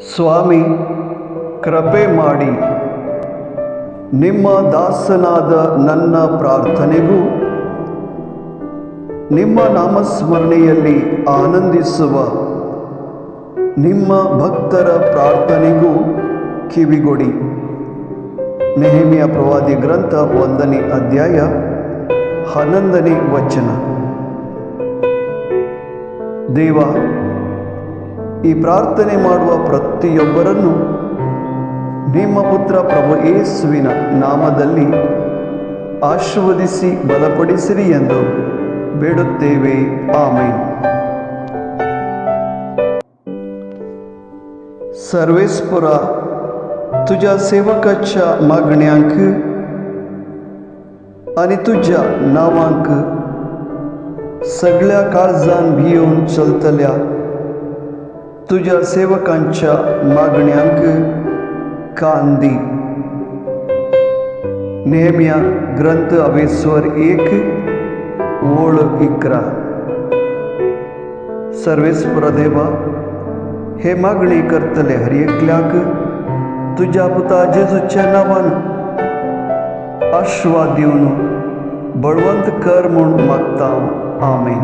ಸ್ವಾಮಿ, ಕೃಪೆ ಮಾಡಿ ನಿಮ್ಮ ದಾಸನಾದ ನನ್ನ ಪ್ರಾರ್ಥನೆಗೂ ನಿಮ್ಮ ನಾಮಸ್ಮರಣೆಯಲ್ಲಿ ಆನಂದಿಸುವ ನಿಮ್ಮ ಭಕ್ತರ ಪ್ರಾರ್ಥನೆಗೂ ಕಿವಿಗೊಡಿ. ನೆಹೆಮಿಯ ಪ್ರವಾದಿ ಗ್ರಂಥ 1ನೇ ಅಧ್ಯಾಯ 11ನೇ ವಚನ. ದೇವ, ಈ ಪ್ರಾರ್ಥನೆ ಮಾಡುವ ಪ್ರತಿಯೊಬ್ಬರನ್ನು ನಿಮ್ಮ ಪುತ್ರ ಪ್ರಭು ಯೇಸುವಿನ ನಾಮದಲ್ಲಿ ಆಶೀರ್ವದಿಸಿ ಬಲಪಡಿಸಿರಿ ಎಂದು ಬೇಡುತ್ತೇವೆ. ಆಮೆನ್. सर्वेस्परा तुझ्या सेवकाच्या मागण्यांक आणि तुझ्या नावांक सगळ्या काळजान भिवून चलतल्या तुझ्या सेवकांच्या मागण्यांक कान दी. नेहमिया ग्रंथ 21 ओळ 11. सर्वेस्परा देवा, हे मागणी करतले हर एकल्याक तुझ्या पुता जेजूच्या नावान आशीर्वाद दिवन बळवंत कर म्हूण मागता. आमेन.